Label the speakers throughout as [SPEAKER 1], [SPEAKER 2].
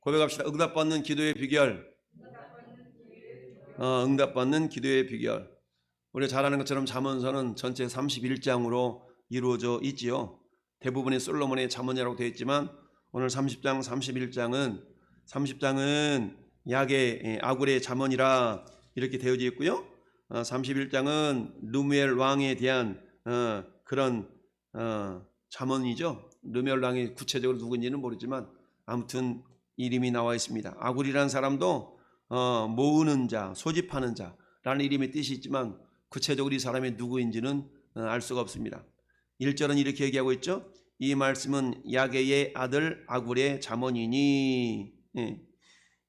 [SPEAKER 1] 고백합시다. 응답받는 기도의 비결. 응답받는 기도의 비결. 우리가 잘 아는 것처럼 잠언서는 전체 31장으로 이루어져 있지요. 대부분이 솔로몬의 잠언이라고 되어 있지만 오늘 30장, 30장은 야게 아굴의 잠언이라 이렇게 되어져 있고요. 31장은 르무엘 왕에 대한 그런 잠언이죠. 르무엘 왕이 구체적으로 누군지는 모르지만 아무튼 이름이 나와 있습니다. 아굴이라는 사람도 모으는 자, 소집하는 자라는 이름의 뜻이 있지만 구체적으로 이 사람이 누구인지는 알 수가 없습니다. 1절은 이렇게 얘기하고 있죠. 이 말씀은 야게의 아들 아굴의 잠언이니.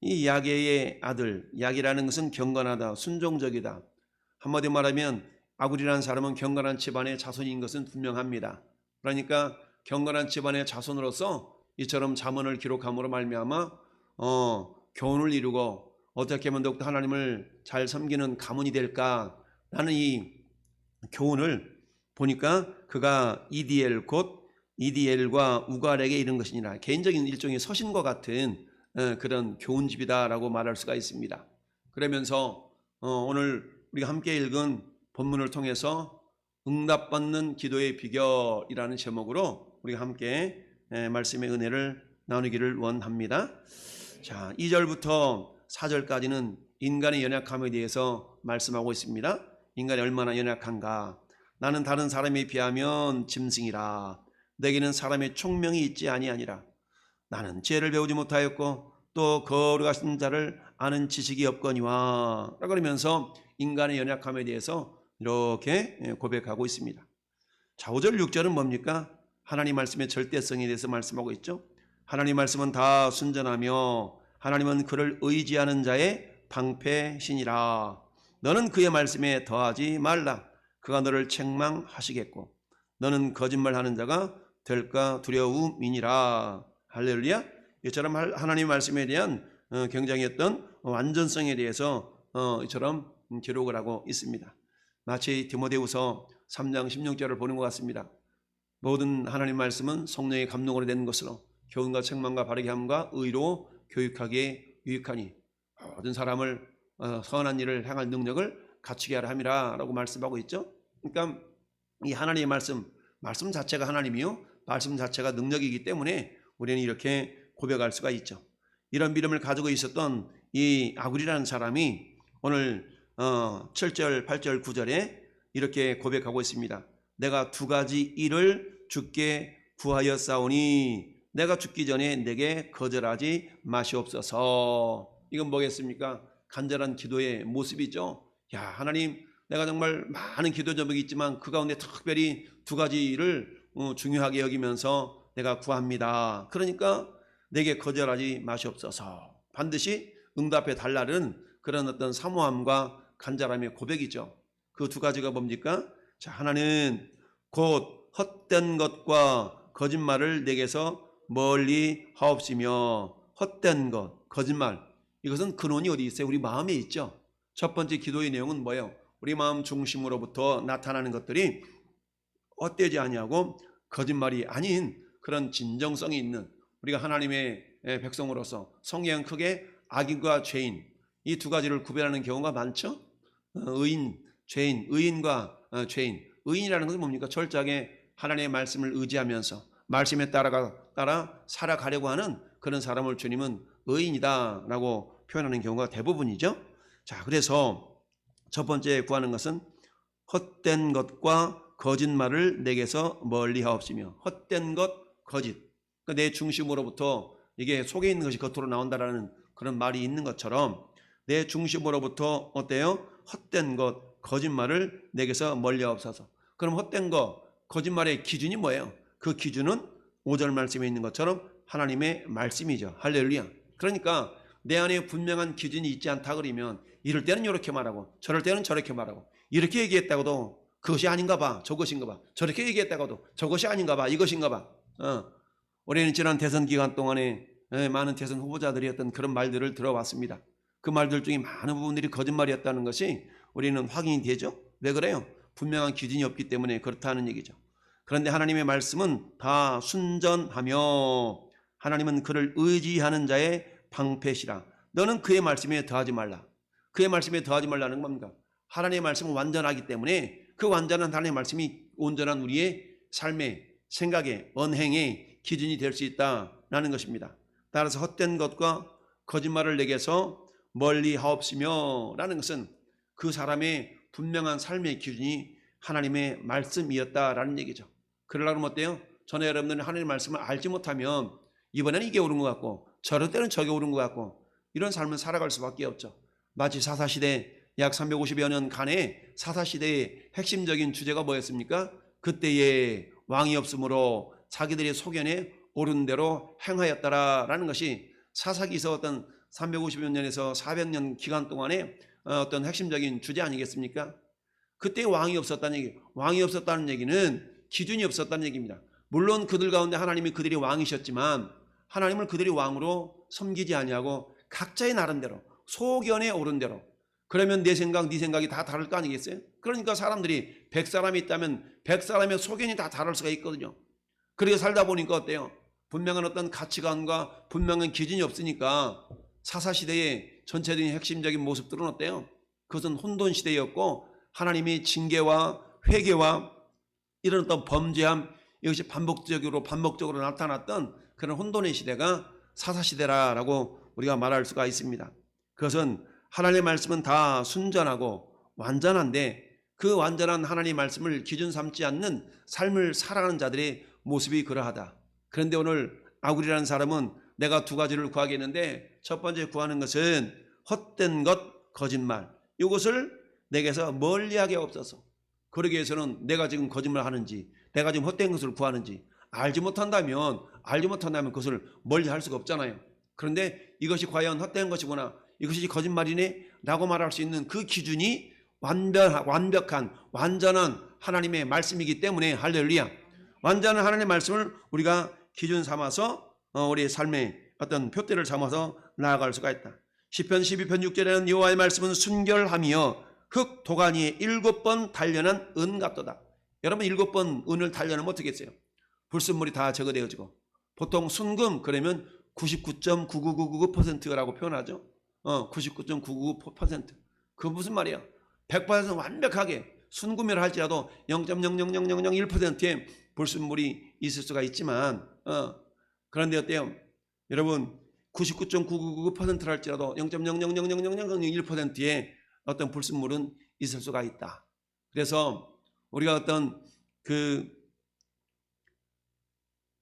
[SPEAKER 1] 이 야게의 아들, 야게라는 것은 경건하다, 순종적이다. 한마디로 말하면 아굴이라는 사람은 경건한 집안의 자손인 것은 분명합니다. 그러니까 경건한 집안의 자손으로서 이처럼 잠언을 기록함으로 말미암아 교훈을 이루고 어떻게 하면 더욱더 하나님을 잘 섬기는 가문이 될까라는 이 교훈을 보니까 그가 이디엘 곧 이디엘과 우갈에게 이른 것이니라. 개인적인 일종의 서신과 같은 그런 교훈집이다라고 말할 수가 있습니다. 그러면서 오늘 우리가 함께 읽은 본문을 통해서 응답받는 기도의 비결이라는 제목으로 우리가 함께 말씀의 은혜를 나누기를 원합니다. 자, 2절부터 4절까지는 인간의 연약함에 대해서 말씀하고 있습니다. 인간이 얼마나 연약한가. 나는 다른 사람에 비하면 짐승이라. 내게는 사람의 총명이 있지 아니하니라. 나는 지혜를 배우지 못하였고 또 거룩하신 자를 아는 지식이 없거니와. 그러면서 인간의 연약함에 대해서 이렇게 고백하고 있습니다. 자, 5절 6절은 뭡니까? 하나님 말씀의 절대성에 대해서 말씀하고 있죠. 하나님 말씀은 다 순전하며 하나님은 그를 의지하는 자의 방패시니라. 너는 그의 말씀에 더하지 말라. 그가 너를 책망하시겠고 너는 거짓말하는 자가 될까 두려움이니라. 할렐루야. 이처럼 하나님의 말씀에 대한 굉장히 어떤 완전성에 대해서 이처럼 기록을 하고 있습니다. 마치 디모데후서 3장 16절을 보는 것 같습니다. 모든 하나님 말씀은 성령의 감동으로 된 것으로 교훈과 책망과 바르게 함과 의로 교육하기에 유익하니 모든 사람을 선한 일을 행할 능력을 갖추게 하라 함이라 라고 말씀하고 있죠. 그러니까 이 하나님의 말씀 자체가 하나님이요, 말씀 자체가 능력이기 때문에 우리는 이렇게 고백할 수가 있죠. 이런 믿음을 가지고 있었던 이 아굴이라는 사람이 오늘 7절, 8절, 9절에 이렇게 고백하고 있습니다. 내가 두 가지 일을 주께 구하였사오니 내가 죽기 전에 내게 거절하지 마시옵소서. 이건 뭐겠습니까? 간절한 기도의 모습이죠. 야, 하나님, 내가 정말 많은 기도 제목이 있지만 그 가운데 특별히 두 가지를 중요하게 여기면서 내가 구합니다. 그러니까 내게 거절하지 마시옵소서. 반드시 응답해 달라는 그런 어떤 사모함과 간절함의 고백이죠. 그 두 가지가 뭡니까? 자, 하나는 곧 헛된 것과 거짓말을 내게서 멀리 하옵시며. 헛된 것, 거짓말, 이것은 근원이 어디 있어요? 우리 마음에 있죠. 첫 번째 기도의 내용은 뭐예요? 우리 마음 중심으로부터 나타나는 것들이 헛되지 아니하고 거짓말이 아닌 그런 진정성이 있는, 우리가 하나님의 백성으로서 성경 크게 악인과 죄인, 이 두 가지를 구별하는 경우가 많죠. 의인, 죄인, 의인과 죄인. 의인이라는 것은 뭡니까? 철저하게 하나님의 말씀을 의지하면서 말씀에 따라 살아가려고 하는 그런 사람을 주님은 의인이다 라고 표현하는 경우가 대부분이죠. 자, 그래서 첫 번째 구하는 것은 헛된 것과 거짓말을 내게서 멀리 하옵시며. 헛된 것, 거짓, 내 중심으로부터 이게 속에 있는 것이 겉으로 나온다라는 그런 말이 있는 것처럼 내 중심으로부터 어때요? 헛된 것, 거짓말을 내게서 멀리 하옵소서. 그럼 헛된 것, 거짓말의 기준이 뭐예요? 그 기준은 5절 말씀에 있는 것처럼 하나님의 말씀이죠. 할렐루야. 그러니까 내 안에 분명한 기준이 있지 않다 그러면 이럴 때는 이렇게 말하고 저럴 때는 저렇게 말하고, 이렇게 얘기했다고도 그것이 아닌가 봐, 저것인가 봐, 저렇게 얘기했다고도 저것이 아닌가 봐, 이것인가 봐. 우리는 지난 대선 기간 동안에 많은 대선 후보자들이 어떤 그런 말들을 들어왔습니다. 그 말들 중에 많은 부분들이 거짓말이었다는 것이 우리는 확인이 되죠. 왜 그래요? 분명한 기준이 없기 때문에 그렇다는 얘기죠. 그런데 하나님의 말씀은 다 순전하며 하나님은 그를 의지하는 자의 방패시라. 너는 그의 말씀에 더하지 말라. 그의 말씀에 더하지 말라는 겁니까? 하나님의 말씀은 완전하기 때문에 그 완전한 하나님의 말씀이 온전한 우리의 삶의 생각의 언행의 기준이 될 수 있다라는 것입니다. 따라서 헛된 것과 거짓말을 내게서 멀리 하옵시며 라는 것은 그 사람의 분명한 삶의 기준이 하나님의 말씀이었다라는 얘기죠. 그러려면 어때요? 저는 여러분들은 하나님의 말씀을 알지 못하면 이번에는 이게 옳은 것 같고 저럴 때는 저게 옳은 것 같고 이런 삶을 살아갈 수밖에 없죠. 마치 사사시대 약 350여 년간의 사사시대의 핵심적인 주제가 뭐였습니까? 그때에 왕이 없으므로 자기들의 소견에 옳은 대로 행하였다라는 것이 사사기서 어떤 350여 년에서 400년 기간 동안의 어떤 핵심적인 주제 아니겠습니까? 그때 왕이 없었다는 얘기. 왕이 없었다는 얘기는 기준이 없었다는 얘기입니다. 물론 그들 가운데 하나님이 그들이 왕이셨지만 하나님을 그들이 왕으로 섬기지 아니하고 각자의 나름대로 소견에 옳은 대로. 그러면 내 생각, 네 생각이 다 다를 거 아니겠어요? 그러니까 사람들이 100사람이 있다면 100사람의 소견이 다 다를 수가 있거든요. 그렇게 살다 보니까 어때요? 분명한 어떤 가치관과 분명한 기준이 없으니까 사사시대의 전체적인 핵심적인 모습들은 어때요? 그것은 혼돈시대였고 하나님이 징계와 회개와 이런 어떤 범죄함 이것이 반복적으로 나타났던 그런 혼돈의 시대가 사사시대라고 우리가 말할 수가 있습니다. 그것은 하나님의 말씀은 다 순전하고 완전한데 그 완전한 하나님의 말씀을 기준 삼지 않는 삶을 살아가는 자들의 모습이 그러하다. 그런데 오늘 아굴이라는 사람은 내가 두 가지를 구하겠는데 첫 번째 구하는 것은 헛된 것, 거짓말 이것을 내게서 멀리하게 없어서. 그러기 위해서는 내가 지금 거짓말 하는지 내가 지금 헛된 것을 구하는지 알지 못한다면 그것을 멀리할 수가 없잖아요. 그런데 이것이 과연 헛된 것이구나 이것이 거짓말이네 라고 말할 수 있는 그 기준이 완벽한 완전한 하나님의 말씀이기 때문에 할렐루야. 완전한 하나님의 말씀을 우리가 기준 삼아서 우리의 삶의 어떤 표대를 삼아서 나아갈 수가 있다. 시편 12편 6절에는 여호와의 말씀은 순결하며 흙 도가니에 7번 단련한 은 같도다. 여러분 7번 은을 단련하면 어떻게 했어요? 불순물이 다 제거되어지고 보통 순금 그러면 99.99999%라고 표현하죠. 99.999%. 그 무슨 말이야? 100% 완벽하게 순금이라 할지라도 0.0000001%의 불순물이 있을 수가 있지만 그런데 어때요? 여러분 99.999%라 할지라도 0.0000001%의 어떤 불순물은 있을 수가 있다. 그래서 우리가 어떤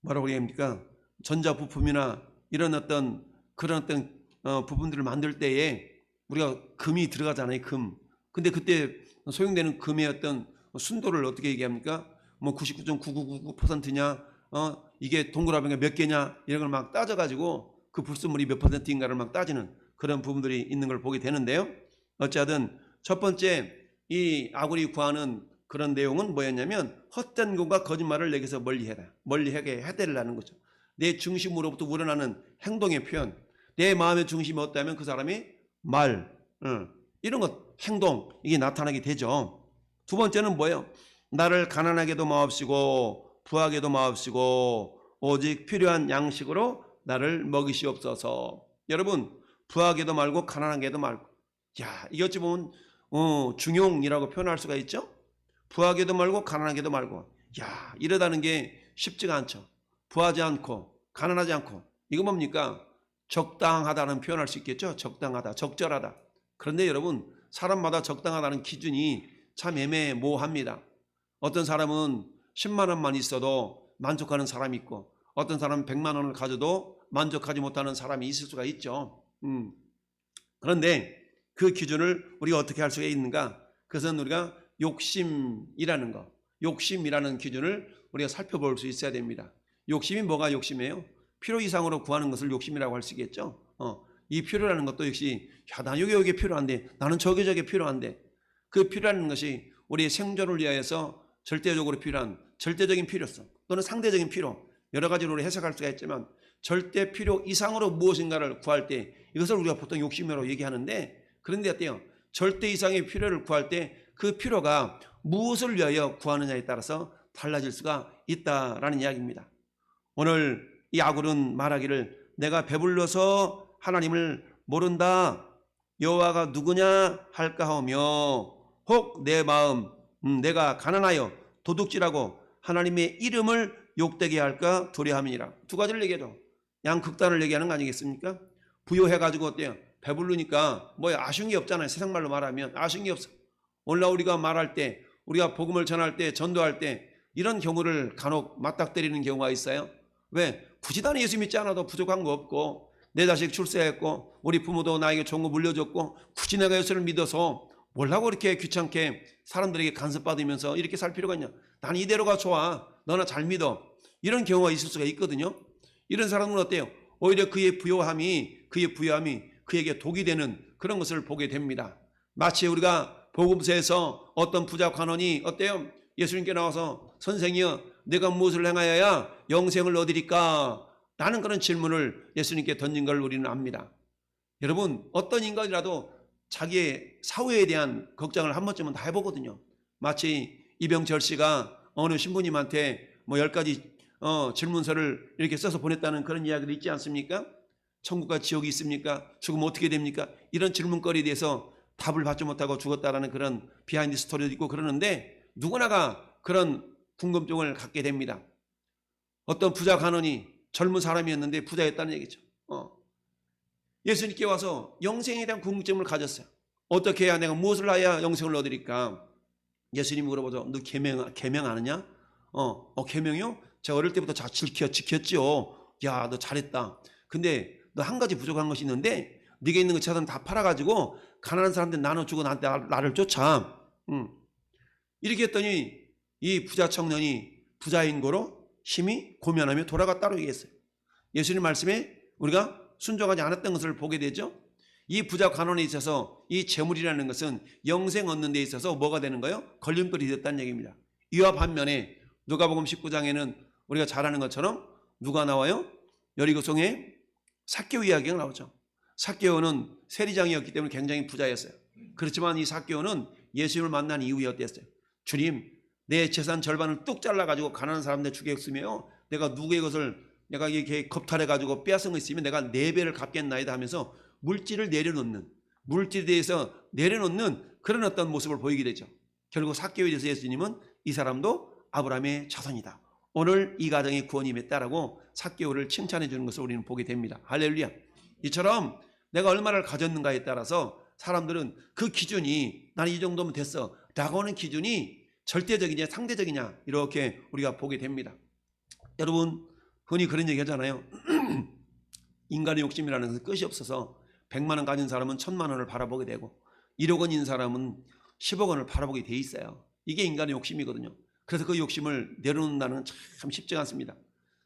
[SPEAKER 1] 뭐라고 해야 합니까? 전자부품이나 이런 어떤 그런 어떤 부분들을 만들 때에 우리가 금이 들어가잖아요. 금. 근데 그때 소용되는 금의 어떤 순도를 어떻게 얘기합니까? 뭐 99.9999%냐? 이게 동그라미가 몇 개냐? 이런 걸 막 따져가지고 그 불순물이 몇 %인가를 막 따지는 그런 부분들이 있는 걸 보게 되는데요. 어찌하든 첫 번째 이 아굴이 구하는 그런 내용은 뭐였냐면 헛된 것과 거짓말을 내게서 멀리하게 해달라는 거죠. 내 중심으로부터 우러나는 행동의 표현, 내 마음의 중심이 어떠하면 그 사람이 말, 이런 것, 행동 이게 나타나게 되죠. 두 번째는 뭐예요? 나를 가난하게도 마옵시고 부하게도 마옵시고 오직 필요한 양식으로 나를 먹이시옵소서. 여러분 부하게도 말고 가난하게도 말고 야 이거 어찌 보면 중용이라고 표현할 수가 있죠. 부하게도 말고 가난하게도 말고 야 이러다는 게 쉽지가 않죠. 부하지 않고 가난하지 않고 이거 뭡니까? 적당하다는 표현할 수 있겠죠. 적당하다, 적절하다. 그런데 여러분 사람마다 적당하다는 기준이 참 애매모호합니다. 어떤 사람은 10만 원만 있어도 만족하는 사람이 있고 어떤 사람은 100만 원을 가져도 만족하지 못하는 사람이 있을 수가 있죠. 그런데 그 기준을 우리가 어떻게 할 수가 있는가? 그것은 우리가 욕심이라는 거, 욕심이라는 기준을 우리가 살펴볼 수 있어야 됩니다. 욕심이 뭐가 욕심이에요? 필요 이상으로 구하는 것을 욕심이라고 할 수 있겠죠. 이 필요라는 것도 역시 나 여기 필요한데 나는 저게 필요한데 그 필요라는 것이 우리의 생존을 위하여서 절대적으로 필요한 절대적인 필요성 또는 상대적인 필요 여러 가지로 해석할 수가 있지만 절대 필요 이상으로 무엇인가를 구할 때 이것을 우리가 보통 욕심이라고 얘기하는데 그런데 어때요? 절대 이상의 필요를 구할 때 그 필요가 무엇을 위하여 구하느냐에 따라서 달라질 수가 있다라는 이야기입니다. 오늘 이 아굴은 말하기를 내가 배불러서 하나님을 모른다. 여호와가 누구냐 할까 하며 혹 내 마음 내가 가난하여 도둑질하고 하나님의 이름을 욕되게 할까 두려함이니라. 두 가지를 얘기하죠. 양극단을 얘기하는 거 아니겠습니까? 부요해가지고 어때요? 배부르니까 뭐 아쉬운 게 없잖아요. 세상 말로 말하면 아쉬운 게 없어. 오늘날 우리가 말할 때, 우리가 복음을 전할 때, 전도할 때 이런 경우를 간혹 맞닥뜨리는 경우가 있어요. 왜? 굳이 나는 예수 믿지 않아도 부족한 거 없고 내 자식 출세했고 우리 부모도 나에게 좋은 거 물려줬고 굳이 내가 예수를 믿어서 뭐라고 그렇게 귀찮게 사람들에게 간섭받으면서 이렇게 살 필요가 있냐. 난 이대로가 좋아. 너나 잘 믿어. 이런 경우가 있을 수가 있거든요. 이런 사람은 어때요? 오히려 그의 부요함이 그에게 독이 되는 그런 것을 보게 됩니다. 마치 우리가 복음서에서 어떤 부자 관원이 어때요? 예수님께 나와서 선생이여 내가 무엇을 행하여야 영생을 얻으리까? 라는 그런 질문을 예수님께 던진 걸 우리는 압니다. 여러분 어떤 인간이라도 자기의 사후에 대한 걱정을 한 번쯤은 다 해보거든요. 마치 이병철 씨가 어느 신부님한테 뭐 10가지 질문서를 이렇게 써서 보냈다는 그런 이야기도 있지 않습니까? 천국과 지옥이 있습니까? 죽으면 어떻게 됩니까? 이런 질문거리에 대해서 답을 받지 못하고 죽었다라는 그런 비하인드 스토리도 있고 그러는데 누구나가 그런 궁금증을 갖게 됩니다. 어떤 부자 간원이 젊은 사람이었는데 부자였다는 얘기죠. 예수님께 와서 영생에 대한 궁금증을 가졌어요. 어떻게 해야 내가 무엇을 해야 영생을 얻으리까? 예수님이 물어보죠. 너 계명 아느냐? 계명이요? 제가 어릴 때부터 잘 지켰지요. 야, 너 잘했다. 근데 너 한 가지 부족한 것이 있는데 네가 있는 거 재산 다 팔아가지고 가난한 사람들 나눠주고 나를 쫓아. 이렇게 했더니 이 부자 청년이 부자인 거로 심히 고면하며 돌아갔다고 얘기했어요. 예수님 말씀에 우리가 순종하지 않았던 것을 보게 되죠. 이 부자 관원에 있어서 이 재물이라는 것은 영생 얻는 데 있어서 뭐가 되는 거예요? 걸림돌이 됐다는 얘기입니다. 이와 반면에 누가복음 19장에는 우리가 잘 아는 것처럼 누가 나와요? 여리고성에 삭개오 이야기가 나오죠. 삭개오는 세리장이었기 때문에 굉장히 부자였어요. 그렇지만 이 삭개오는 예수님을 만난 이후에 어땠어요? 주님, 내 재산 절반을 뚝 잘라가지고 가난한 사람들 주겠으며 내가 누구의 것을 내가 이렇게 겁탈해가지고 빼앗은 거 있으면 내가 4배를 갚겠나이다 하면서 물질에 대해서 내려놓는 그런 어떤 모습을 보이게 되죠. 결국 삭개오에 대해서 예수님은 이 사람도 아브라함의 자손이다. 오늘 이 가정의 구원이 맺다라고 삭개오를 칭찬해 주는 것을 우리는 보게 됩니다. 할렐루야. 이처럼 내가 얼마를 가졌는가에 따라서 사람들은 그 기준이 나는 이 정도면 됐어 라고 하는 기준이 절대적이냐 상대적이냐 이렇게 우리가 보게 됩니다. 여러분 흔히 그런 얘기 하잖아요. 인간의 욕심이라는 것은 끝이 없어서 100만 원 가진 사람은 1000만 원을 바라보게 되고 1억 원인 사람은 10억 원을 바라보게 돼 있어요. 이게 인간의 욕심이거든요. 그래서 그 욕심을 내려놓는다는 참 쉽지 않습니다.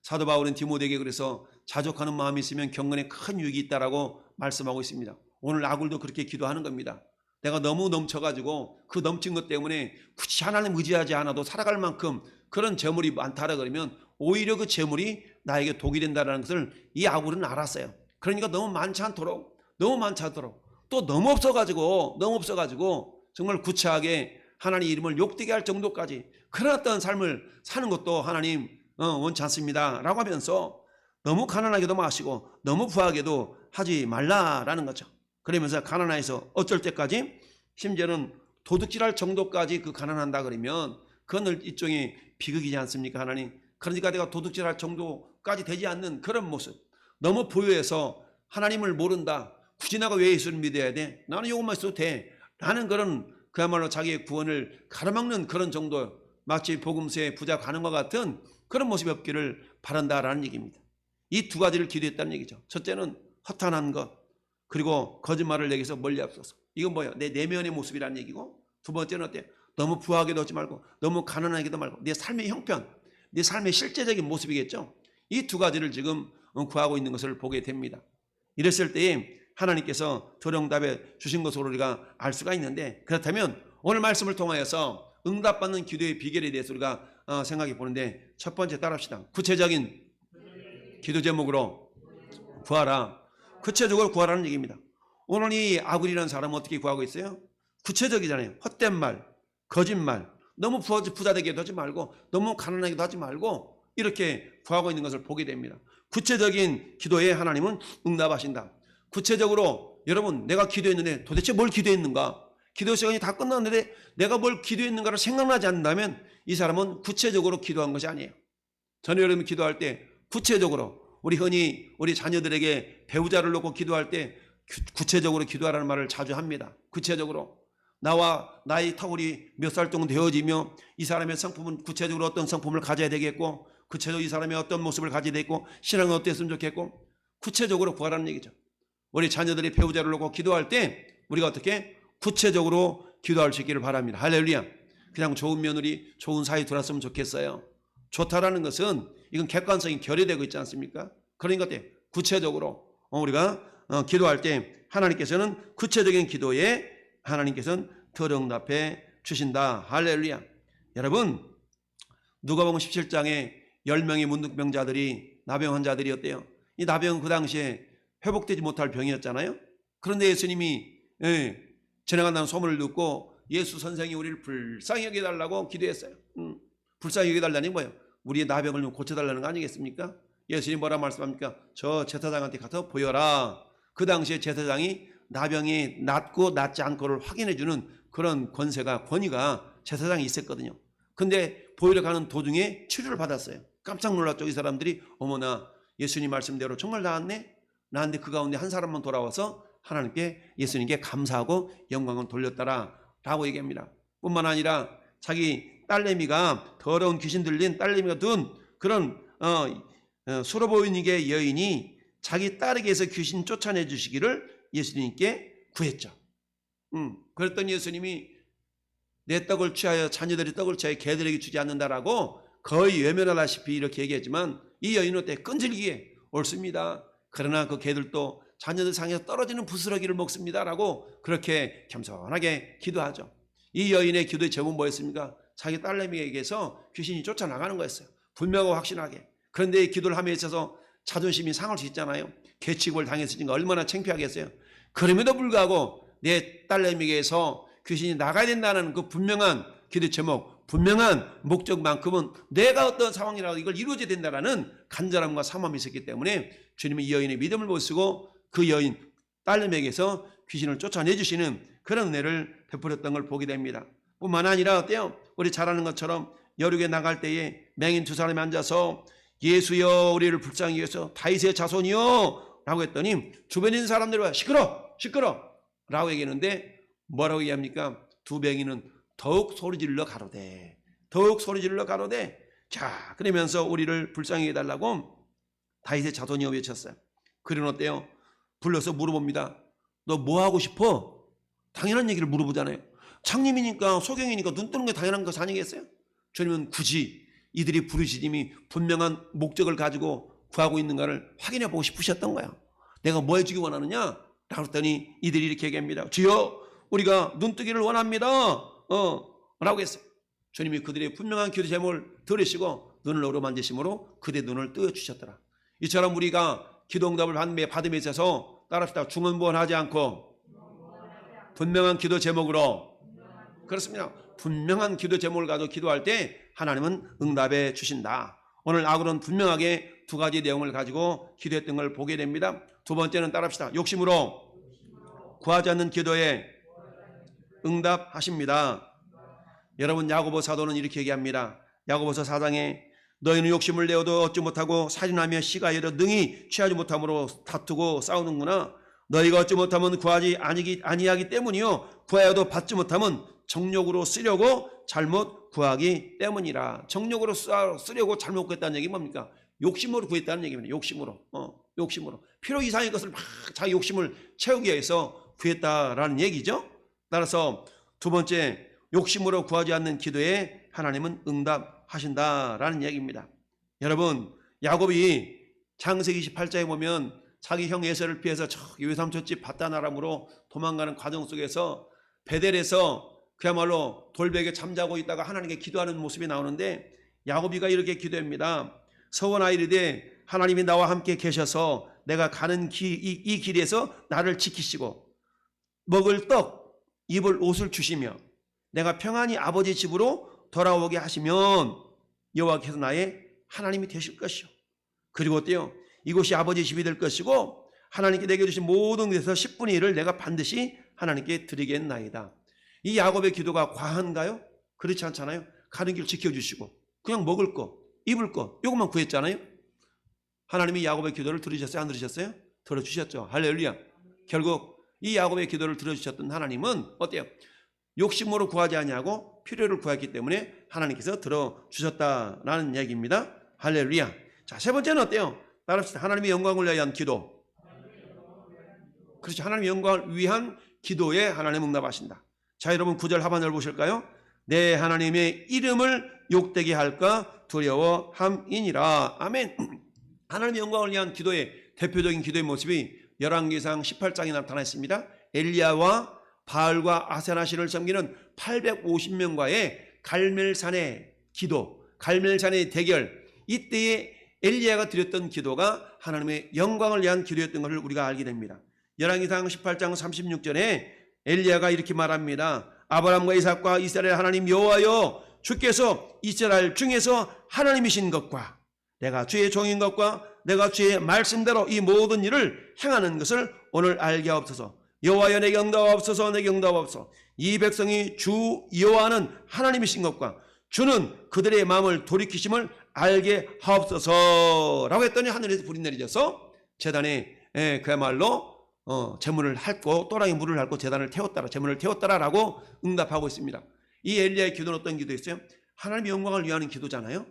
[SPEAKER 1] 사도 바울은 디모데에게 그래서 자족하는 마음이 있으면 경건에 큰 유익이 있다라고 말씀하고 있습니다. 오늘 아굴도 그렇게 기도하는 겁니다. 내가 너무 넘쳐가지고 그 넘친 것 때문에 굳이 하나님 의지하지 않아도 살아갈 만큼 그런 재물이 많다라 그러면 오히려 그 재물이 나에게 독이 된다는 것을 이 아굴은 알았어요. 그러니까 너무 많지 않도록 또 너무 없어가지고 정말 구차하게 하나님 이름을 욕되게 할 정도까지 그런 어떤 삶을 사는 것도 하나님 원치 않습니다 라고 하면서 너무 가난하게도 마시고 너무 부하게도 하지 말라라는 거죠. 그러면서 가난해서 어쩔 때까지 심지어는 도둑질할 정도까지 그 가난한다 그러면 그건 일종의 비극이지 않습니까 하나님. 그러니까 내가 도둑질할 정도까지 되지 않는 그런 모습, 너무 부유해서 하나님을 모른다, 굳이 내가 왜 예수를 믿어야 돼, 나는 이것만 있어도 돼 라는 그런 그야말로 자기의 구원을 가로막는 그런 정도, 마치 복음서의 부자 관원과 같은 그런 모습이 없기를 바란다라는 얘기입니다. 이 두 가지를 기도했다는 얘기죠. 첫째는 허탄한 것, 그리고 거짓말을 내게서 멀리 앞서서. 이건 뭐예요? 내 내면의 모습이라는 얘기고, 두 번째는 어때요? 너무 부하게도 하지 말고 너무 가난하게도 말고 내 삶의 형편, 내 삶의 실제적인 모습이겠죠. 이 두 가지를 지금 구하고 있는 것을 보게 됩니다. 이랬을 때에 하나님께서 도령답에 주신 것으로 우리가 알 수가 있는데, 그렇다면 오늘 말씀을 통하여서 응답받는 기도의 비결에 대해서 우리가 생각해 보는데, 첫 번째 따라합시다. 구체적인 기도 제목으로 구하라. 구체적으로 구하라는 얘기입니다. 오늘 이 아굴이라는 사람은 어떻게 구하고 있어요? 구체적이잖아요. 헛된 말, 거짓말, 너무 부자되게도 하지 말고 너무 가난하게도 하지 말고 이렇게 구하고 있는 것을 보게 됩니다. 구체적인 기도에 하나님은 응답하신다. 구체적으로 여러분 내가 기도했는데 도대체 뭘 기도했는가? 기도 시간이 다 끝났는데 내가 뭘 기도했는가를 생각나지 않는다면 이 사람은 구체적으로 기도한 것이 아니에요. 저는 여러분 기도할 때 구체적으로 흔히 우리 자녀들에게 배우자를 놓고 기도할 때 구체적으로 기도하라는 말을 자주 합니다. 구체적으로 나와 나의 터울이 몇 살 정도 되어지며 이 사람의 성품은 구체적으로 어떤 성품을 가져야 되겠고 구체적으로 이 사람이 어떤 모습을 가져야 되겠고 신앙은 어땠으면 좋겠고 구체적으로 구하라는 얘기죠. 우리 자녀들이 배우자를 놓고 기도할 때 우리가 어떻게 구체적으로 기도할 수 있기를 바랍니다. 할렐루야. 그냥 좋은 며느리 좋은 사이 들었으면 좋겠어요. 좋다라는 것은 이건 객관성이 결여되고 있지 않습니까? 그러니까 구체적으로 우리가 기도할 때 하나님께서는 구체적인 기도에 하나님께서는 들응답해 주신다. 할렐루야. 여러분 누가복음 17장에 10명의 문득병자들이 나병 환자들이었대요. 이 나병은 그 당시에 회복되지 못할 병이었잖아요. 그런데 예수님이 지나간다는 소문을 듣고 예수 선생이 우리를 불쌍히 여겨달라고 기도했어요. 불쌍히 여겨달라니 뭐예요? 우리의 나병을 좀 고쳐달라는 거 아니겠습니까? 예수님이 뭐라 말씀합니까? 저 제사장한테 가서 보여라. 그 당시에 제사장이 나병이 낫고 낫지 않고를 확인해주는 그런 권위가 제사장이 있었거든요. 근데 보이러 가는 도중에 치료를 받았어요. 깜짝 놀랐죠. 이 사람들이 어머나 예수님 말씀대로 정말 나았네? 나은데 그 가운데 한 사람만 돌아와서 하나님께 예수님께 감사하고 영광을 돌렸다라 라고 얘기합니다. 뿐만 아니라 자기 딸내미가 더러운 귀신 들린 딸내미가 둔 그런 수로보이니게 여인이 자기 딸에게서 귀신 쫓아내 주시기를 예수님께 구했죠. 그랬더니 예수님이 내 떡을 취하여 자녀들이 떡을 취하여 개들에게 주지 않는다라고 거의 외면하다시피 이렇게 얘기했지만 이 여인은 어때? 끈질기게 옳습니다. 그러나 그 개들도 자녀들 상에서 떨어지는 부스러기를 먹습니다라고 그렇게 겸손하게 기도하죠. 이 여인의 기도의 제목은 뭐였습니까? 자기 딸내미에게서 귀신이 쫓아나가는 거였어요. 분명하고 확신하게. 그런데 이 기도를 함에 있어서 자존심이 상할 수 있잖아요. 개취급을 당했으니까 얼마나 창피하겠어요. 그럼에도 불구하고 내 딸내미에게서 귀신이 나가야 된다는 그 분명한 기도 제목, 분명한 목적만큼은 내가 어떤 상황이라도 이걸 이루어져야 된다는 간절함과 사모함이 있었기 때문에 주님이 이 여인의 믿음을 보시고 그 여인 딸내미에게서 귀신을 쫓아내주시는 그런 은혜를 베풀었던 걸 보게 됩니다. 뿐만 아니라 어때요? 우리 잘 아는 것처럼 여륙에 나갈 때에 맹인 두 사람이 앉아서 예수여 우리를 불쌍히 여기서 다윗의 자손이요 라고 했더니 주변에 있는 사람들이 시끄러 라고 얘기했는데 뭐라고 얘기합니까? 두 맹인은 더욱 소리질러 가로되 자 그러면서 우리를 불쌍히 해달라고 다윗의 자손이요 외쳤어요. 그는 어때요? 불러서 물어봅니다. 너 뭐 하고 싶어? 당연한 얘기를 물어보잖아요. 창림이니까 소경이니까 눈 뜨는 게 당연한 것 아니겠어요? 주님은 굳이 이들이 부르시님이 분명한 목적을 가지고 구하고 있는가를 확인해 보고 싶으셨던 거야. 내가 뭐 해주기 원하느냐? 라고 했더니 이들이 이렇게 얘기합니다. 주여 우리가 눈 뜨기를 원합니다. 라고 했어요. 주님이 그들의 분명한 기도 제목을 들으시고 눈을 어루만지심으로 그들의 눈을 뜨어주셨더라. 이처럼 우리가 기도 응답을 받음에 있어서 따라합시다. 중언부언하지 않고 분명한 기도 제목으로 그렇습니다. 분명한 기도 제목을 가지고 기도할 때 하나님은 응답해 주신다. 오늘 아굴은 분명하게 두 가지 내용을 가지고 기도했던 걸 보게 됩니다. 두 번째는 따라합시다. 욕심으로 구하지 않는 기도에 응답하십니다. 여러분 야고보 사도는 이렇게 얘기합니다. 야고보서 4장에 너희는 욕심을 내어도 얻지 못하고 살인하며 시가여러 능히 취하지 못함으로 다투고 싸우는구나. 너희가 얻지 못하면 구하지 아니하기 때문이요 구하여도 받지 못하면 정욕으로 쓰려고 잘못 구하기 때문이라. 정욕으로 쓰려고 잘못 구했다는 얘기 뭡니까? 욕심으로 구했다는 얘기입니다. 욕심으로 필요 이상의 것을 막 자기 욕심을 채우기 위해서 구했다라는 얘기죠. 따라서 두 번째 욕심으로 구하지 않는 기도에 하나님은 응답하신다라는 얘기입니다. 여러분 야곱이 창세기 28장에 보면 자기 형 에서를 피해서 저기 외삼촌집 밧단아람으로 도망가는 과정 속에서 베델에서 그야말로 돌베개 잠자고 있다가 하나님께 기도하는 모습이 나오는데 야곱이가 이렇게 기도합니다. 서원하이르되 하나님이 나와 함께 계셔서 내가 가는 이 길에서 나를 지키시고 먹을 떡, 입을 옷을 주시며 내가 평안히 아버지 집으로 돌아오게 하시면 여호와께서 나의 하나님이 되실 것이요. 그리고 어때요? 이곳이 아버지 집이 될 것이고 하나님께 내게 주신 모든 것에서 10분의 1을 내가 반드시 하나님께 드리겠나이다. 이 야곱의 기도가 과한가요? 그렇지 않잖아요. 가는 길 지켜주시고 그냥 먹을 거, 입을 거 이것만 구했잖아요. 하나님이 야곱의 기도를 들으셨어요? 안 들으셨어요? 들어주셨죠. 할렐루야. 결국 이 야곱의 기도를 들어주셨던 하나님은 어때요? 욕심으로 구하지 아니하고 필요를 구했기 때문에 하나님께서 들어주셨다라는 얘기입니다. 할렐루야. 자, 세 번째는 어때요? 따라합시다. 하나님의 영광을 위한 기도. 그렇죠. 하나님의 영광을 위한 기도에 하나님 응답하신다. 자, 여러분 9절 하반절 보실까요? 내 하나님의 이름을 욕되게 할까 두려워함이니라. 아멘. 하나님의 영광을 위한 기도의 대표적인 기도의 모습이 열왕기상 18장에 나타나 있습니다. 엘리야와 바알과 아세라신을 섬기는 850명과의 갈멜산의 기도, 갈멜산의 대결, 이때에 엘리야가 드렸던 기도가 하나님의 영광을 위한 기도였던 것을 우리가 알게 됩니다. 열왕기상 18장 36절에 엘리야가 이렇게 말합니다. 아브라함과 이삭과 이스라엘 하나님 여호와여, 주께서 이스라엘 중에서 하나님이신 것과 내가 주의 종인 것과 내가 주의 말씀대로 이 모든 일을 행하는 것을 오늘 알게 하옵소서. 여호와여, 내게 응답하옵소서. 내게 응답하옵소서. 이 백성이 주 여호와는 하나님이신 것과 주는 그들의 마음을 돌이키심을 알게 하옵소서 라고 했더니 하늘에서 불이 내려져서 제단에 그야말로 제물을 핥고 또랑이 물을 핥고 제단을 태웠다라, 제물을 태웠다라 라고 응답하고 있습니다. 이 엘리야의 기도는 어떤 기도였어요? 하나님의 영광을 위하는 기도잖아요.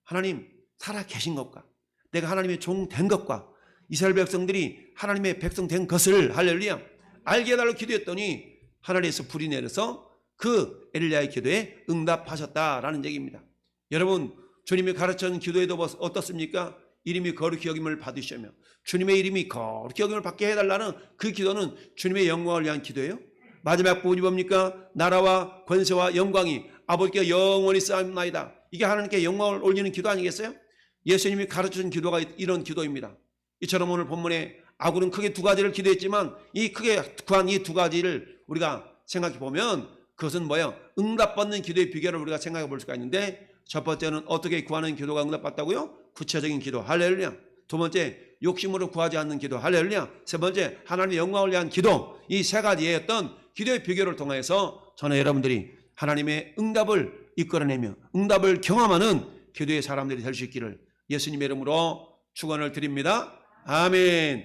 [SPEAKER 1] 하나님 살아 계신 것과 내가 하나님의 종 된 것과 이스라엘 백성들이 하나님의 백성 된 것을 할렐루야 알게 해달라고 기도했더니 하늘에서 불이 내려서 그 엘리야의 기도에 응답하셨다라는 얘기입니다. 여러분, 주님이 가르쳐준 기도에도 어떻습니까? 이름이 거룩히 여김을 받으시며 주님의 이름이 거룩히 여김을 받게 해달라는 그 기도는 주님의 영광을 위한 기도예요. 마지막 부분이 뭡니까? 나라와 권세와 영광이 아버지께 영원히 쌓였나이다. 이게 하나님께 영광을 올리는 기도 아니겠어요? 예수님이 가르쳐준 기도가 이런 기도입니다. 이처럼 오늘 본문에 아굴은 크게 두 가지를 기도했지만 이 크게 구한 이 두 가지를 우리가 생각해 보면 그것은 뭐예요? 응답받는 기도의 비결을 우리가 생각해 볼 수가 있는데, 첫 번째는 어떻게 구하는 기도가 응답받다고요? 구체적인 기도. 할렐루야. 두 번째, 욕심으로 구하지 않는 기도. 할렐루야. 세 번째, 하나님의 영광을 위한 기도. 이 세 가지의 어떤 기도의 비결을 통해서 저는 여러분들이 하나님의 응답을 이끌어내며 응답을 경험하는 기도의 사람들이 될 수 있기를 예수님의 이름으로 축원을 드립니다. 아멘.